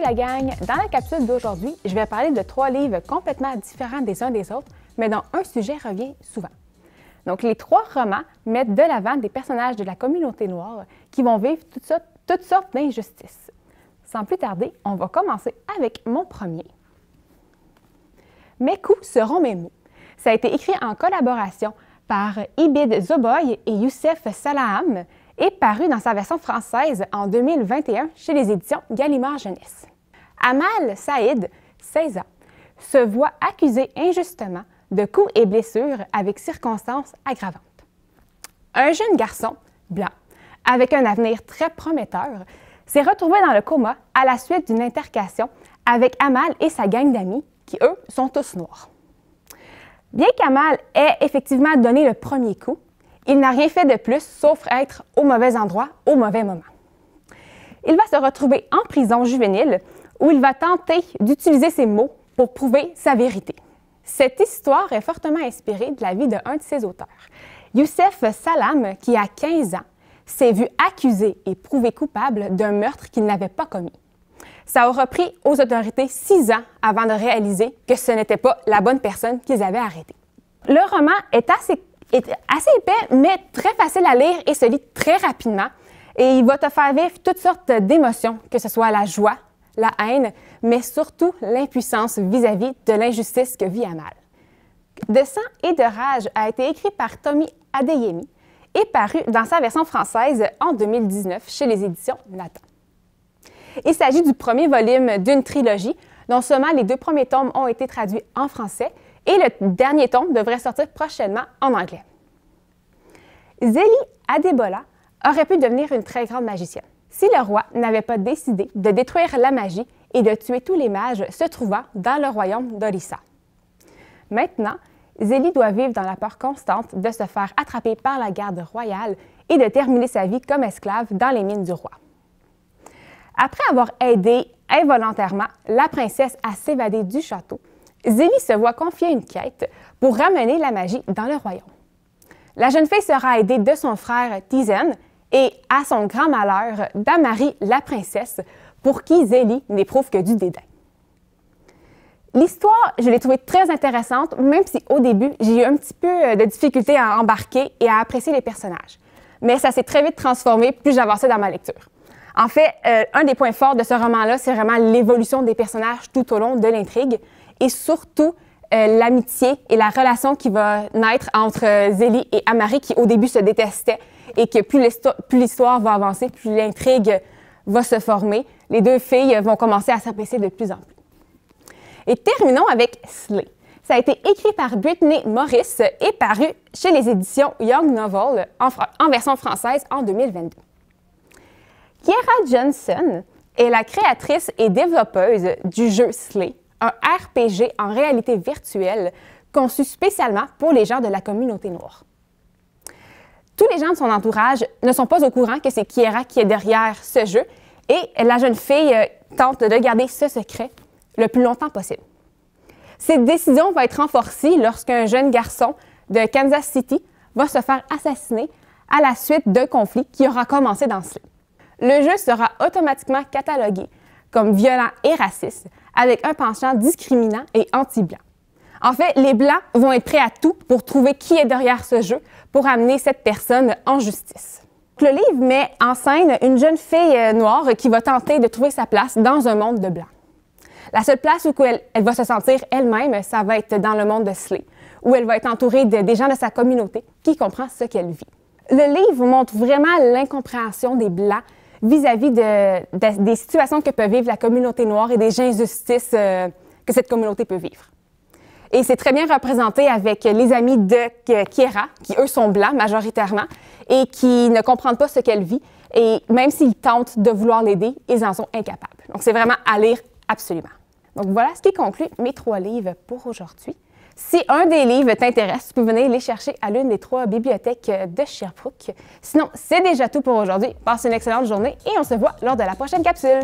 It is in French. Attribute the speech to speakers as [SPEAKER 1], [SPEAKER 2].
[SPEAKER 1] la gang! Dans la capsule d'aujourd'hui, je vais parler de 3 livres complètement différents des uns des autres, mais dont un sujet revient souvent. Donc, les 3 romans mettent de l'avant des personnages de la communauté noire qui vont vivre toutes sortes d'injustices. Sans plus tarder, on va commencer avec mon premier. Mes coups seront mes mots. Ça a été écrit en collaboration par Ibid Zoboy et Youssef Salaham et paru dans sa version française en 2021 chez les éditions Gallimard Jeunesse. Amal Saïd, 16 ans, se voit accusé injustement de coups et blessures avec circonstances aggravantes. Un jeune garçon, blanc, avec un avenir très prometteur, s'est retrouvé dans le coma à la suite d'une altercation avec Amal et sa gang d'amis, qui, eux, sont tous noirs. Bien qu'Amal ait effectivement donné le premier coup, il n'a rien fait de plus sauf être au mauvais endroit au mauvais moment. Il va se retrouver en prison juvénile où il va tenter d'utiliser ses mots pour prouver sa vérité. Cette histoire est fortement inspirée de la vie d'un de ses auteurs. Youssef Salaham, qui a 15 ans, s'est vu accusé et prouvé coupable d'un meurtre qu'il n'avait pas commis. Ça aura pris aux autorités 6 ans avant de réaliser que ce n'était pas la bonne personne qu'ils avaient arrêtée. Le roman est assez épais, mais très facile à lire et se lit très rapidement. Et il va te faire vivre toutes sortes d'émotions, que ce soit la joie, la haine, mais surtout l'impuissance vis-à-vis de l'injustice que vit Amal. De sang et de rage a été écrit par Tommy Adeyemi et paru dans sa version française en 2019 chez les éditions Nathan. Il s'agit du premier volume d'une trilogie dont seulement les 2 premiers tomes ont été traduits en français et le dernier tome devrait sortir prochainement en anglais. Zélie Adebola aurait pu devenir une très grande magicienne si le roi n'avait pas décidé de détruire la magie et de tuer tous les mages se trouvant dans le royaume d'Orissa. Maintenant, Zélie doit vivre dans la peur constante de se faire attraper par la garde royale et de terminer sa vie comme esclave dans les mines du roi. Après avoir aidé involontairement la princesse à s'évader du château, Zélie se voit confier une quête pour ramener la magie dans le royaume. La jeune fille sera aidée de son frère Tizen et, à son grand malheur, d'Amari, la princesse, pour qui Zélie n'éprouve que du dédain. L'histoire, je l'ai trouvée très intéressante, même si au début, j'ai eu un petit peu de difficulté à embarquer et à apprécier les personnages. Mais ça s'est très vite transformé plus j'avançais dans ma lecture. En fait, un des points forts de ce roman-là, c'est vraiment l'évolution des personnages tout au long de l'intrigue et surtout l'amitié et la relation qui va naître entre Zélie et Amari qui au début se détestaient et que plus l'histoire va avancer, plus l'intrigue va se former. Les 2 filles vont commencer à s'apprécier de plus en plus. Et terminons avec Slay. Ça a été écrit par Brittany Morris et paru chez les éditions Young Novel en version française en 2022. Kiera Johnson est la créatrice et développeuse du jeu Slay, un RPG en réalité virtuelle conçu spécialement pour les gens de la communauté noire. Tous les gens de son entourage ne sont pas au courant que c'est Kiera qui est derrière ce jeu et la jeune fille tente de garder ce secret le plus longtemps possible. Cette décision va être renforcée lorsqu'un jeune garçon de Kansas City va se faire assassiner à la suite d'un conflit qui aura commencé dans Slay. Le jeu sera automatiquement catalogué comme violent et raciste, avec un penchant discriminant et anti-blanc. En fait, les Blancs vont être prêts à tout pour trouver qui est derrière ce jeu pour amener cette personne en justice. Le livre met en scène une jeune fille noire qui va tenter de trouver sa place dans un monde de Blancs. La seule place où elle va se sentir elle-même, ça va être dans le monde de Slay, où elle va être entourée des gens de sa communauté qui comprennent ce qu'elle vit. Le livre montre vraiment l'incompréhension des Blancs vis-à-vis des situations que peut vivre la communauté noire et des injustices que cette communauté peut vivre. Et c'est très bien représenté avec les amis de Kiera, qui eux sont blancs majoritairement et qui ne comprennent pas ce qu'elle vit. Et même s'ils tentent de vouloir l'aider, ils en sont incapables. Donc c'est vraiment à lire absolument. Donc voilà ce qui conclut mes 3 livres pour aujourd'hui. Si un des livres t'intéresse, tu peux venir les chercher à l'une des 3 bibliothèques de Sherbrooke. Sinon, c'est déjà tout pour aujourd'hui. Passe une excellente journée et on se voit lors de la prochaine capsule.